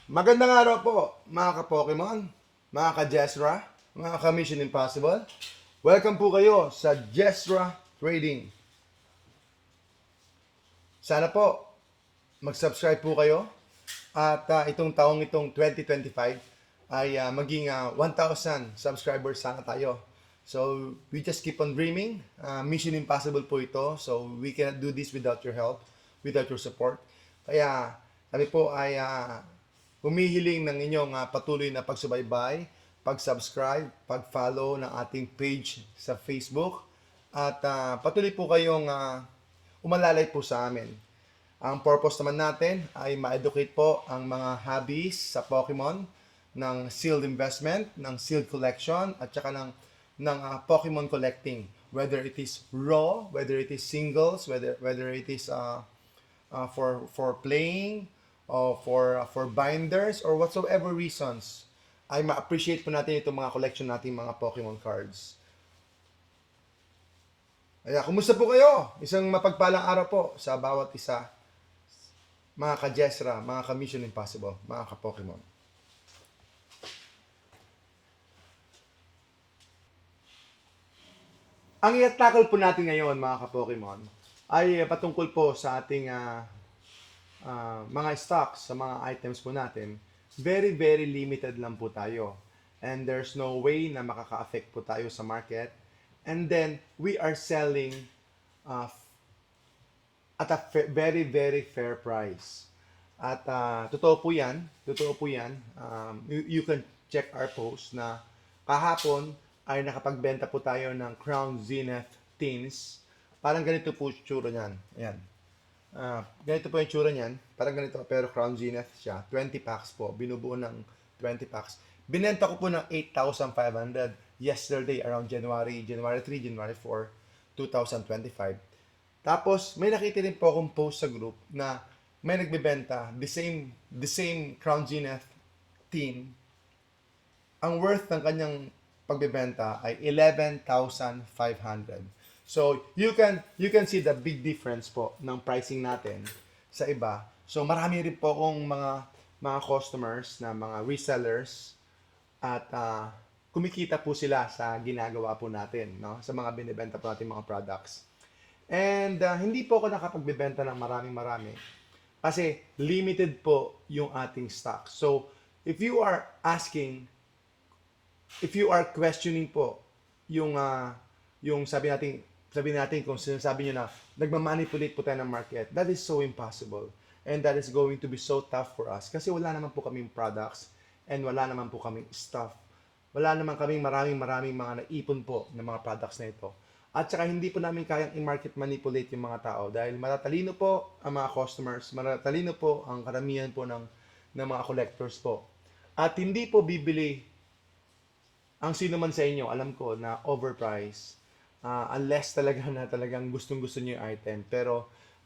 Magandang araw po, mga ka-Pokemon, mga ka-Jesra, mga ka-Mission Impossible. Welcome po kayo sa Jesra Trading. Sana po mag-subscribe po kayo at itong taong itong 2025 ay maging 1,000 subscribers sana tayo. So, we just keep on dreaming. Mission Impossible po ito. So, we cannot do this without your help, without your support. Kaya, kami po ay humihiling ng inyong patuloy na pagsubaybay, pag-subscribe, pag-follow ng ating page sa Facebook, at patuloy po kayong umalalay po sa amin. Ang purpose naman natin ay ma-educate po ang mga hobbies sa Pokemon, ng sealed investment, ng sealed collection, at saka ng Pokemon collecting. Whether it is raw, whether it is singles, whether it is for playing, or for binders, or whatsoever reasons, ay ma-appreciate po natin itong mga collection nating mga Pokemon cards. Kaya, kumusta po kayo? Isang mapagpalang araw po sa bawat isa, mga ka-Jesra, mga ka-Mission Impossible, mga ka-Pokemon. Ang i-tackle po natin ngayon, mga ka-Pokemon, ay patungkol po sa ating mga stocks, sa mga items po natin. Very, very limited lang po tayo. And there's no way na makaka-affect po tayo sa market. And then, we are selling at a very, very fair price. At totoo po yan. You can check our post na kahapon ay nakapagbenta po tayo ng Crown Zenith Teens. Parang ganito po yung tsura niyan. Ayan. Ganito po yung tsura niyan. Parang ganito, pero Crown Zenith siya. 20 packs po. Binubuo ng 20 packs. Binenta ko po ng 8,500 yesterday around January 3, January 4, 2025. Tapos, may nakita rin po akong post sa group na may nagbebenta, the same Crown Zenith teen, ang worth ng kanyang pagbebenta ay 11,500. So, you can see the big difference po ng pricing natin sa iba. So, marami rin po akong mga customers na mga resellers at kumikita po sila sa ginagawa po natin, no? Sa mga binibenta po natin mga products. And hindi po ako nakapagbebenta ng marami kasi limited po yung ating stock. So, if you are questioning po yung sabi natin kung sinasabi niyo na nagmamanipulate po tayo ng market, that is so impossible. And that is going to be so tough for us kasi wala naman po kaming products and wala naman po kaming stuff. Wala naman kaming maraming mga naipon po ng mga products na ito. At saka hindi po namin kayang i-market manipulate yung mga tao dahil matatalino po ang mga customers, matatalino po ang karamihan po ng mga collectors po. At hindi po bibili ang sino man sa inyo, alam ko na overpriced, unless talagang gustong-gusto niyo yung item.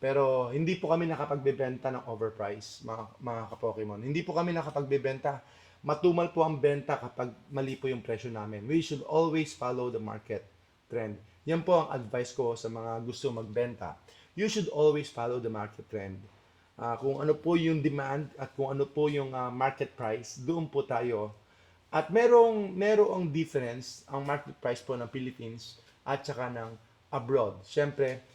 Pero hindi po kami nakapagbebenta ng overpriced, mga ka-Pokemon. Hindi po kami nakapagbebenta. Matumal po ang benta kapag mali po yung presyo namin. We should always follow the market trend. Yan po ang advice ko sa mga gusto magbenta. You should always follow the market trend. Kung ano po yung demand at kung ano po yung market price, doon po tayo. At merong difference ang market price po ng Philippines at saka ng abroad. Siyempre,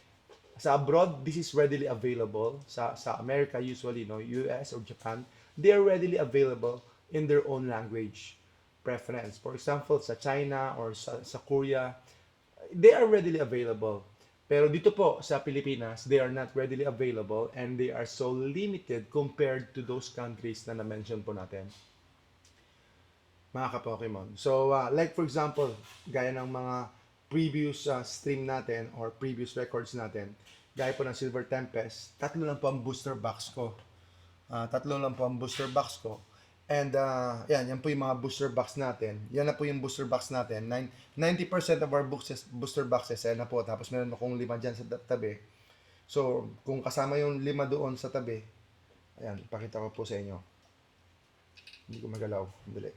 sa abroad, this is readily available. Sa America usually, no, US or Japan, they are readily available in their own language preference. For example, sa China or sa Korea, they are readily available. Pero dito po sa Pilipinas, they are not readily available and they are so limited compared to those countries na na-mention po natin, mga ka-Pokemon. So, like for example, gaya ng mga previous stream natin or previous records natin, gaya po ng Silver Tempest, tatlo lang po ang booster box ko. And yan po yung mga booster box natin. Yan na po yung booster box natin. 90% of our booster boxes, yan na po. Tapos meron akong 5 dyan sa tabi. So, kung kasama yung 5 doon sa tabi, ayan, ipakita ko po sa inyo. Hindi ko magalaw. Dali.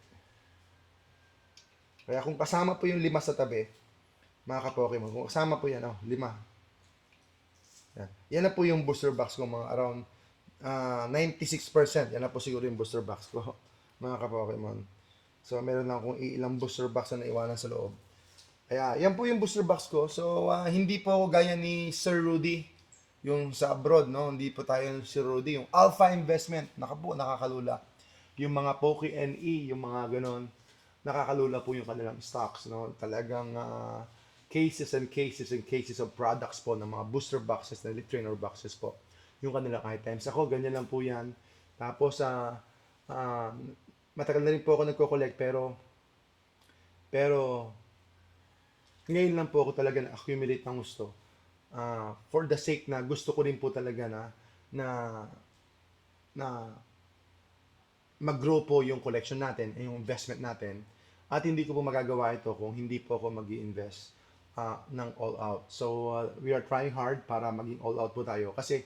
Kaya kung kasama po yung 5 sa tabi, mga ka-Pokemon, kung kasama po yan, 5. Yan na po yung booster box ko, mga around 96%, yan na po siguro yung booster box ko, mga ka-Pokemon. So, meron lang akong ilang booster box na naiwanan sa loob. Kaya, yan po yung booster box ko. So, hindi po gaya ni Sir Rudy, yung sa abroad, no? Hindi po tayo si Rudy. Yung Alpha Investment, nakakalula. Yung mga Poke NE, yung mga ganon, nakakalula po yung kanilang stocks, no? Talagang cases and cases and cases of products po ng mga booster boxes na elite trainer boxes po. Yung kanilang items. Ako, ganyan lang po yan. Tapos, uh, matagal na rin po ako nagko-collect, pero ngayon lang po ako talaga na-accumulate ng gusto. For the sake na gusto ko rin po talaga na, na mag-grow po yung collection natin, yung investment natin. At hindi ko po magagawa ito kung hindi po ako mag invest ng all out. So, we are trying hard para maging all out po tayo. Kasi,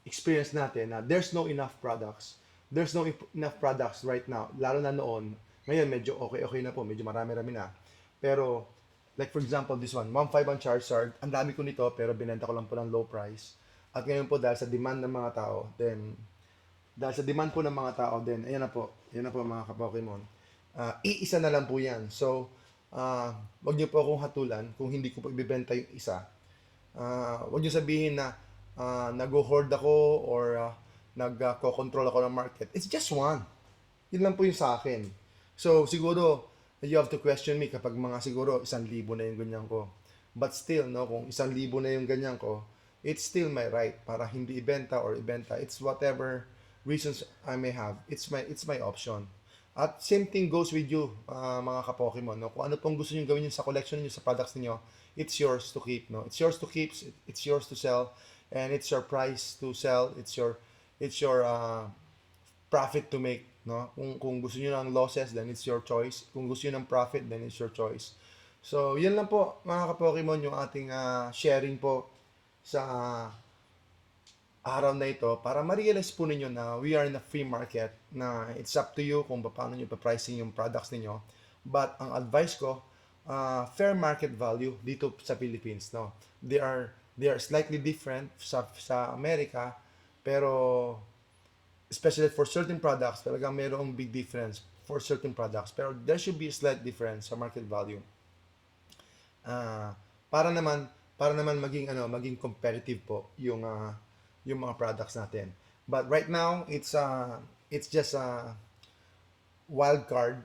experience natin na there's no enough products. There's no enough products right now. Lalo na noon. Ngayon, medyo okay na po. Medyo marami-rami na. Pero, like for example, this one, 1.5 ang Charizard. Ang dami ko nito, pero binenta ko lang po ng low price. At ngayon po, dahil sa demand ng mga tao, ayan na po mga ka-Pokemon. Iisa na lang po yan. So, wag niyo po akong hatulan kung hindi ko po ibibenta yung isa. Wag niyo sabihin na nag-hoard ako or nag-control ako ng market. It's just one. Yun lang po yung sa akin. So, siguro, you have to question me kapag mga siguro 1,000 na yung ganyan ko. But still, no, kung 1,000 na yung ganyan ko, it's still my right para hindi ibenta or ibenta. It's whatever reasons I may have. It's my option. At same thing goes with you, mga ka-Pokemon, no? Kung ano pong gusto niyo gawin niyo sa collection niyo, sa products niyo, it's yours to keep, no? It's yours to keep, it's yours to sell, and it's your price to sell, it's your profit to make, no? Kung gusto niyo ng losses, then it's your choice. Kung gusto niyo ng profit, then it's your choice. So, yan lang po, mga ka-Pokemon, yung ating sharing po sa araw na ito para ma-realize po ninyo na we are in a free market na it's up to you kung paano nyo pa-pricing yung products ninyo. But ang advice ko, fair market value dito sa Philippines, no? They are slightly different sa Amerika, pero especially for certain products, talagang mayroong big difference for certain products. Pero there should be a slight difference sa market value. Ah, para naman maging competitive po yung mga products natin. But right now, it's just a wild card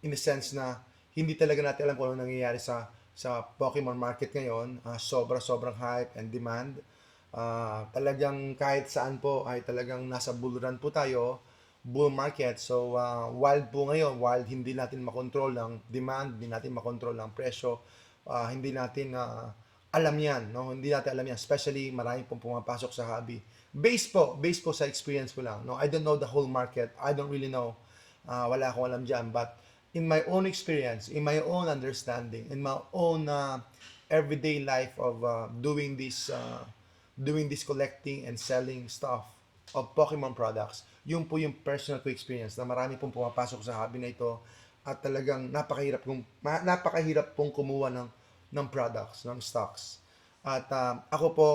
in the sense na hindi talaga natin alam kung ano nangyayari sa Pokemon market ngayon. Sobrang hype and demand. Talagang kahit saan po ay talagang nasa bull run po tayo, bull market. So, wild po ngayon, wild hindi natin makontrol ang demand, hindi natin makontrol ang presyo, hindi natin alam yan, no? Hindi natin alam yan, especially marami pong pumapasok sa hobby. Based po sa experience ko lang, no? I don't know the whole market. I don't really know. Wala akong alam diyan, but in my own experience, in my own understanding, in my own everyday life of doing this collecting and selling stuff of Pokemon products, yun po yung personal ko experience na marami pong pumapasok sa hobby na ito at talagang napakahirap pong kumuha ng products, ng stocks. At ako po,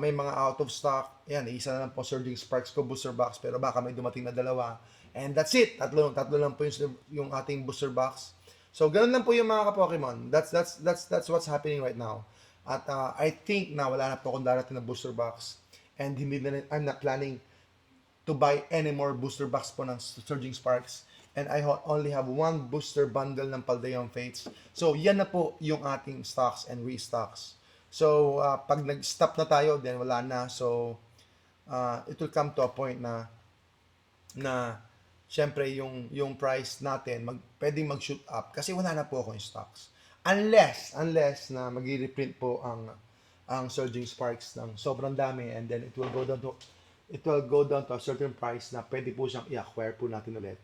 may mga out of stock. Yan, isa na lang po Surging Sparks ko, booster box, pero baka may dumating na dalawa. And that's it. Tatlo lang po yung ating booster box. So, ganun lang po yung mga ka-Pokemon. That's what's happening right now. At I think na wala na po akong darating na booster box. And I'm not planning to buy any more booster box po ng Surging Sparks. And I only have one booster bundle ng Paldeon Fates. So, yan na po yung ating stocks and restocks. So, pag nag-stop na tayo, then wala na. So, it will come to a point na syempre yung price natin pwedeng mag-shoot up kasi wala na po ako yung stocks. Unless na mag-reprint po ang Surging Sparks ng sobrang dami, and then it will go down to a certain price na pwede po siyang i-acquire po natin ulit.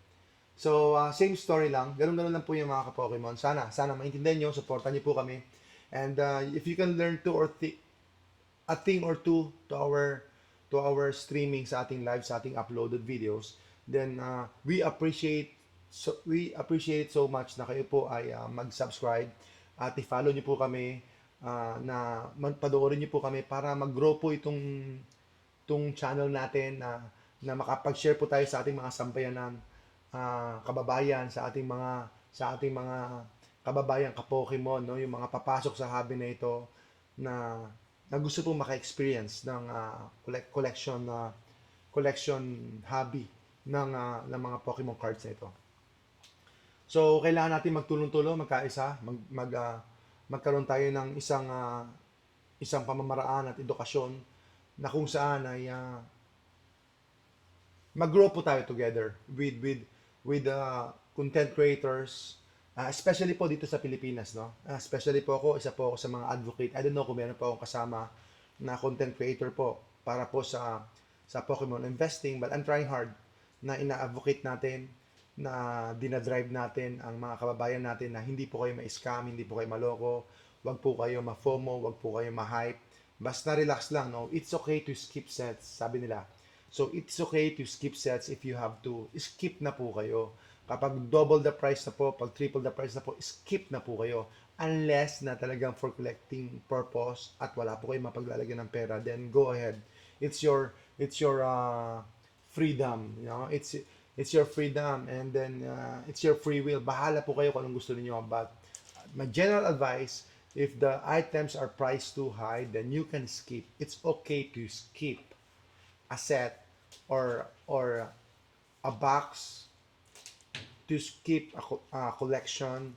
So, same story lang. Ganun lang po yung mga ka-Pokemon. Sana maintindihan nyo, supportan nyo po kami. And if you can learn a thing or two to our streaming sa ating live, sa ating uploaded videos, then we appreciate it so much na kayo po ay mag-subscribe at i-follow nyo po kami, na panoorin nyo po kami para mag-grow po itong channel natin na makapag-share po tayo sa ating mga sampayanan, kababayan, sa ating mga kababayan ka-Pokemon, no, yung mga papasok sa hobby na ito na gusto pong maka-experience ng collection hobby ng mga Pokemon cards na ito. So, kailangan natin magtulong-tulong, magkaisa, magkaroon tayo ng isang pamamaraan at edukasyon na kung saan ay mag-grow po tayo together with content creators, especially po dito sa Pilipinas, no? Especially po ako, isa po ako sa mga advocate. I don't know kung meron po akong kasama na content creator po para po sa Pokemon investing, but I'm trying hard na ina-advocate natin, na dinadrive natin ang mga kababayan natin na hindi po kayo ma-scam, hindi po kayo maloko, wag po kayo ma-FOMO, wag po kayo ma-hype. Basta relax lang, no? It's okay to skip sets, sabi nila. So, it's okay to skip sets if you have to. Skip na po kayo. Kapag double the price na po, pag triple the price na po, skip na po kayo. Unless na talagang for collecting purpose at wala po kayong mapaglalagyan ng pera, then go ahead. It's your freedom, you know? It's your freedom, and then it's your free will. Bahala po kayo kung anong gusto niyo. But my general advice, if the items are priced too high, then you can skip. It's okay to skip a set or a box, to skip a collection,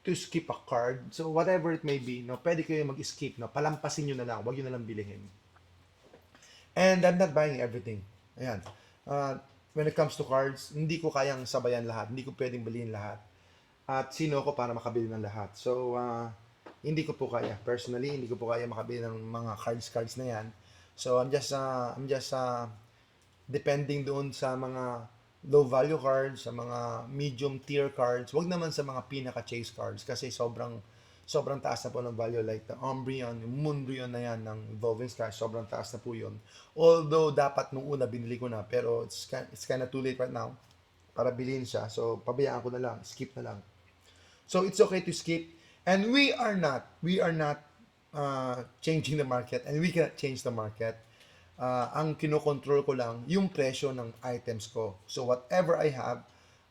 to skip a card. So whatever it may be, no, pwede kayo mag-skip, no. Palampasin niyo na lang, wag niyo na lang bilhin. And I'm not buying everything. Ayan. When it comes to cards, hindi ko kayang sabayan lahat. Hindi ko pwedeng bilhin lahat. At sino ako para makabili ng lahat. So, hindi ko po kaya. Personally, hindi ko po kaya makabili ng mga cards na yan. So, I'm just depending doon sa mga low value cards, sa mga medium tier cards. Wag naman sa mga pinaka-chase cards kasi sobrang taas na po ng value, like the Umbreon, yung Moonbreon na yan ng Evolving Skies, sobrang taas na po yun. Although dapat nung una binili ko na, pero it's kind of too late right now para bilhin siya. So pabayaan ko na lang, skip na lang. So it's okay to skip, and we are not changing the market, and we cannot change the market. Ang kinokontrol ko lang yung presyo ng items ko. So whatever I have,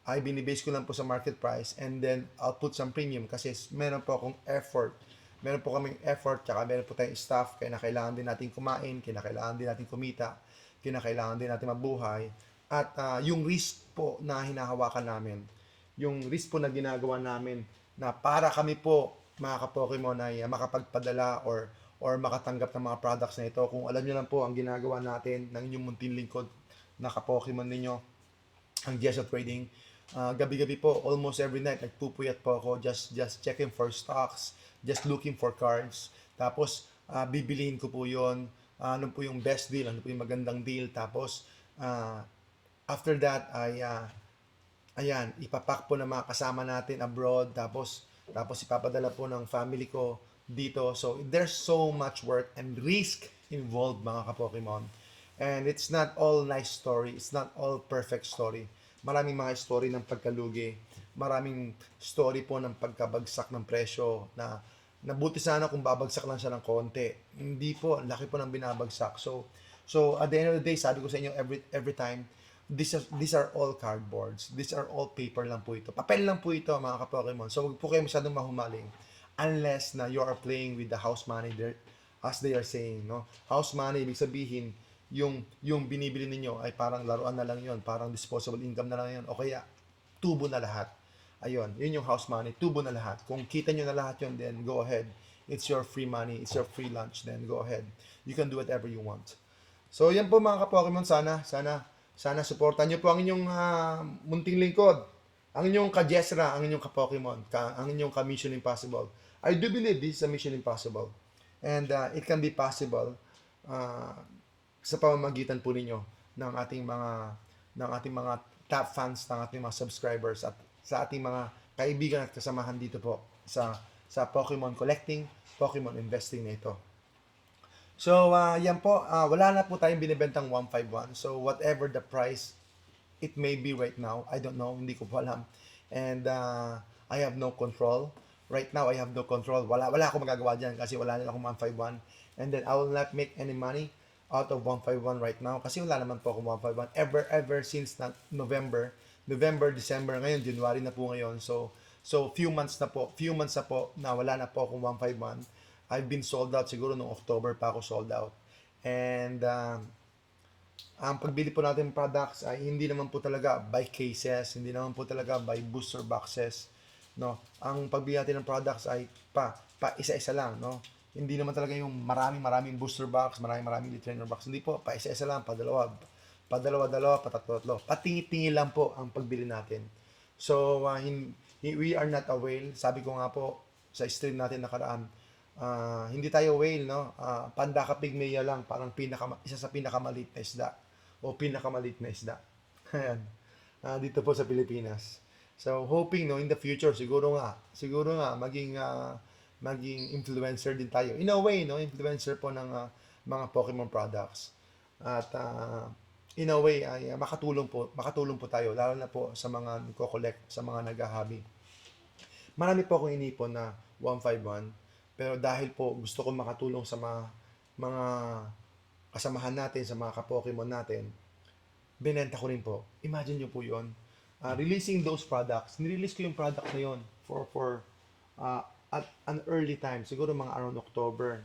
ay binibase ko lang po sa market price, and then I'll put some premium kasi meron po akong effort. Meron po kaming effort, tsaka meron po tayong staff, kaya kailangan din natin kumain, kailangan din natin kumita, kailangan din natin mabuhay. At yung risk po na hinahawakan namin, yung risk po na ginagawa namin, na para kami po, mga ka-Pokemon, ay makapagpadala or makatanggap ng mga products na ito. Kung alam nyo lang po, ang ginagawa natin ng inyong munting lingkod na ka-Pokemon ninyo, ang GSL Trading, gabi-gabi po, almost every night, nagpupuyat po ako, just checking for stocks, just looking for cards. Tapos, bibilihin ko po yon, ano po yung best deal, ano po yung magandang deal. Tapos, after that, ayan, ipapak po ng mga kasama natin abroad. Tapos ipapadala po ng family ko dito. So, there's so much work and risk involved, mga ka-Pokemon. And it's not all nice story. It's not all perfect story. Maraming mga story ng pagkalugi. Maraming story po ng pagkabagsak ng presyo na nabuti sana kung babagsak lang siya ng konti. Hindi po, ang laki po ng binabagsak. So at the end of the day, sabi ko sa inyo every time, these are all cardboards. These are all paper lang po ito. Papel lang po ito, mga ka-Pokemon. So huwag po kayo masyadong mahumaling unless na you are playing with the house money there, as they are saying, no? House money, ibig sabihin, yung binibili ninyo ay parang laruan na lang yon, parang disposable income na lang yon, o kaya tubo na lahat. Ayun, yun yung house money, tubo na lahat. Kung kita nyo na lahat yon, then go ahead. It's your free money, it's your free lunch, then go ahead. You can do whatever you want. So yan po, mga ka-Pokemon, sana supportan nyo po ang inyong munting lingkod, ang inyong ka-Jesra, ang inyong ka-Pokemon, ang inyong ka-Mission Impossible. I do believe this is a Mission Impossible, and it can be possible sa pamamagitan po ninyo ng ating mga top fans, ng ating mga subscribers, at sa ating mga kaibigan at kasamahan dito po sa Pokemon collecting, Pokemon investing na ito. So, yan po, wala na po tayong binibentang 151. So, whatever the price it may be right now, I don't know, hindi ko po alam. And I have no control. Right now, I have no control. Wala akong magagawa dyan kasi wala nila akong 151. And then, I will not make any money out of 151 right now kasi wala naman po akong 151 ever since November, December, ngayon January na po ngayon. So few months na po na wala na po akong 151. I've been sold out siguro noong October pa ako sold out. And ang pagbili po natin ng products ay hindi naman po talaga by cases, hindi naman po talaga by booster boxes, no? Ang pagbili natin ng products ay pa isa-isa lang, no? Hindi naman talaga yung maraming booster box, maraming trainer box. Hindi po, pa isa-isa lang, pa dalawa, patatlo, patingi-tingi lang po ang pagbili natin. So, we are not a whale. Sabi ko nga po sa stream natin nakaraan, hindi tayo whale, no? Pandaka pygmea lang, parang isa sa pinakamaliit na isda o pinakamalit na isda. Ayan. Dito po sa Pilipinas. So, hoping, no, in the future, siguro nga, maging influencer din tayo. In a way, no, influencer po ng mga Pokemon products. At in a way, ay makatulong po tayo, lalo na po sa mga nagko-collect, sa mga nag-hobby. Marami po akong inipon na 151, pero dahil po gusto ko makatulong sa mga kasamahan natin, sa mga ka-Pokemon natin, binenta ko rin po. Imagine nyo po yun. Releasing those products, nirelease ko yung product na yun at an early time, siguro mga around October.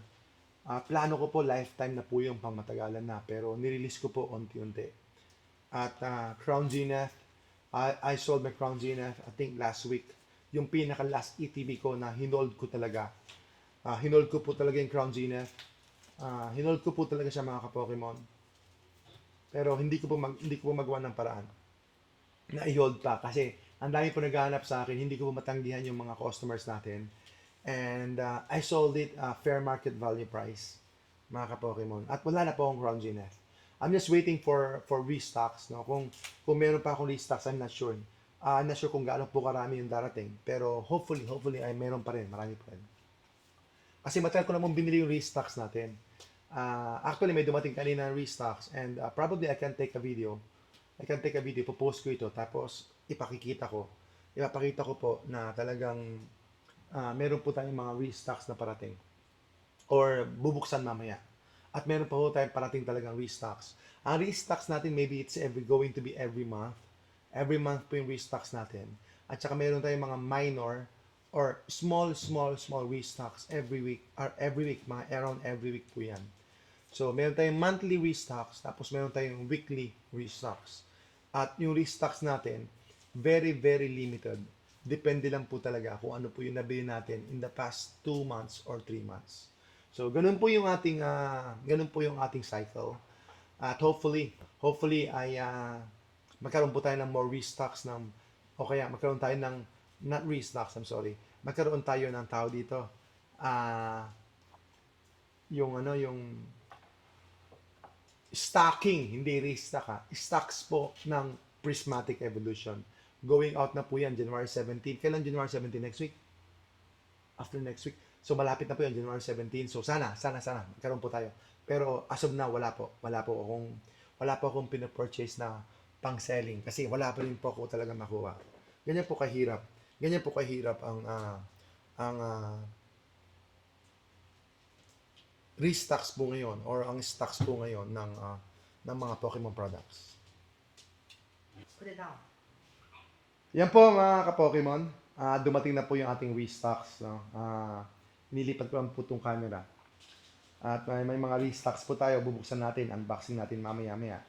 Plano ko po lifetime na po yung pangmatagalan na, pero nirelease ko po unti-unti. At Crown Zenith, I sold my Crown Zenith, I think last week. Yung pinaka last ETB ko na hinold ko talaga. Hinold ko po talaga yung Crown Zenith. Hinold ko po talaga siya mga ka-Pokemon. Pero hindi ko po magawa ng paraan na i-hold pa kasi ang dami po naghahanap sa akin, hindi ko po matanggihan yung mga customers natin. And I sold it fair market value price, mga ka-Pokemon. At wala na po akong Crown Zenith. I'm just waiting for restocks, no? Kung meron pa akong restocks, I'm not sure. I'm not sure kung gaano po karami yung darating. Pero hopefully ay meron pa rin, marami pa rin. Kasi matagal ko namang binili yung restocks natin. Actually, may dumating kanina restocks and probably I can take a video. Popost ko ito, tapos ipapakita ko po na talagang meron po tayong mga restocks na parating. Or bubuksan mamaya. At meron pa po tayong parating talagang restocks. Ang restocks natin, maybe it's going to be every month. Every month po yung restocks natin. At saka meron tayong mga minor or small restocks every week, mga around every week po yan. So, meron tayong monthly restocks, tapos meron tayong weekly restocks. At yung restocks natin, very limited. Depende lang po talaga kung ano po yung nabili natin in the past 2 months or 3 months. So, ganun po yung ating cycle. At hopefully ay magkaroon po tayo ng more restocks o kaya magkaroon tayo ng, not restocks, I'm sorry, magkaroon tayo ng tao dito. Yung stocking, hindi restock stocks po ng Prismatic Evolution. Going out na po yan, January 17. Kailan January 17? Next week? After next week. So, malapit na po yan, January 17. So, sana, magkaroon po tayo. Pero, as of now, wala po akong pinapurchase na pang-selling. Kasi, wala pa rin po ako talaga makuha. Ganyan po kahirap ang restocks po ngayon or ang stocks po ngayon ng mga Pokemon products. Put it down. Yan po mga ka-Pokemon. Dumating na po yung ating restocks. No? Nilipat ko lang po itong camera. At may mga restocks po tayo. Bubuksan natin. Unboxing natin mamaya-maya.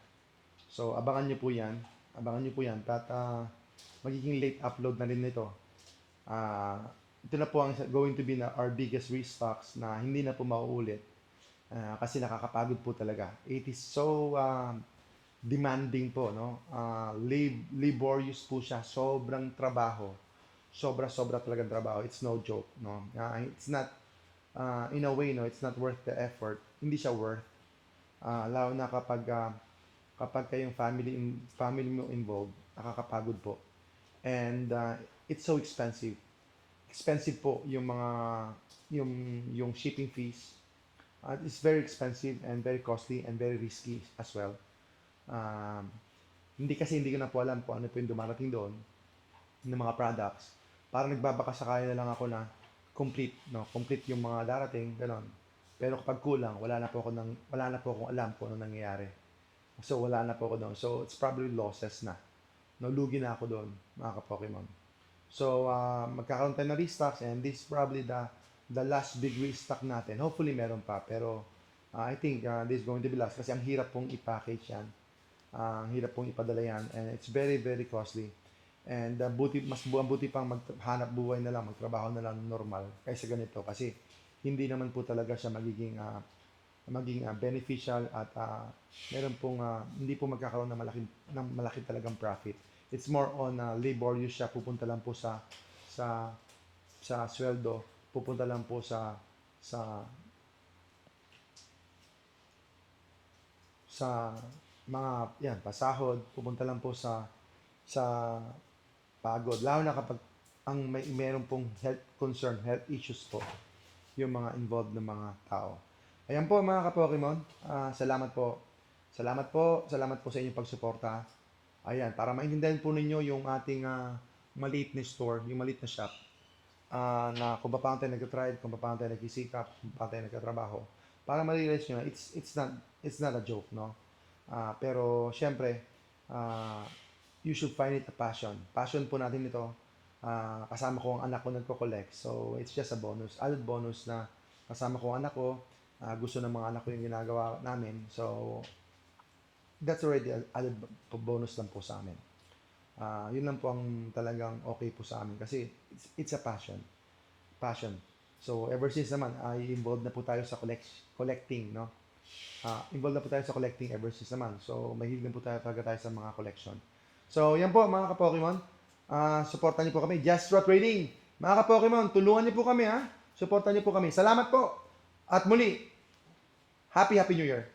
So, abangan nyo po yan. At magiging late upload na rin nito. Ito na po ang going to be our biggest restocks na hindi na po mauulit. Kasi nakakapagod po talaga. It is so demanding po, no? Laborious po siya. Sobrang trabaho. Sobra talagang trabaho. It's no joke, no? It's not, in a way, no? It's not worth the effort. Hindi siya worth. Lalo na kapag kayong family mo involved, nakakapagod po. And it's so expensive. Expensive po yung shipping fees. It's very expensive and very costly and very risky as well. Hindi ko na po alam kung ano po yung dumarating doon ng mga products. Parang nagbabaka sakaya na lang ako na complete yung mga darating, ganon. Pero kapag kulang, wala na po akong alam kung ano nangyayari. So wala na po ako doon. So it's probably losses na. Nalugi na ako doon, mga ka-Pokemon. So magkakaroon tayo ng restocks and this is probably the last big restock natin. Hopefully meron pa, pero I think this is going to be last kasi ang hirap pong i-package yan. Ang hirap pong ipadala yan and it's very very costly. And buti pang maghanap buhay na lang, magtrabaho na lang normal kaysa ganito kasi hindi naman po talaga siya maging beneficial at meron pong hindi po magkakaroon ng malaki talagang profit. It's more on laborious siya, pupunta lang po sa sweldo, pupunta lang po sa sa mga yan, pasahod, pupunta lang po sa pagod. Lalo na kapag meron pong health concern, health issues po, yung mga involved ng mga tao. Ayan po mga ka-Pokemon, salamat po. Salamat po sa inyong pagsuporta. Ayan, para maintindihan po ninyo yung ating maliit na store, yung maliit na shop, na kung paano tayo nag-try, kung paano tayo nagsisikap, kung paano tayo nagkatrabaho. Para ma-realize nyo na it's not a joke, no? Pero syempre, you should find it a passion. Passion po natin ito. Kasama ko ang anak ko nagko-collect. So, it's just a bonus. Added bonus na kasama ko ang anak ko. Gusto ng mga anak ko yung ginagawa namin. So, that's already added bonus lang po sa amin. Yun lang po ang talagang okay po sa amin. Kasi it's a passion. Passion. So, ever since naman, ay involved na po tayo sa collecting, no? Involved na po tayo sa collecting ever since naman. So, mahilig na po talaga tayo sa mga collection. So, yan po mga ka-Pokemon. Supportan niyo po kami. Just Raw Trading. Mga ka-Pokemon, tulungan niyo po kami ha. Supportan niyo po kami. Salamat po. At muli, Happy New Year.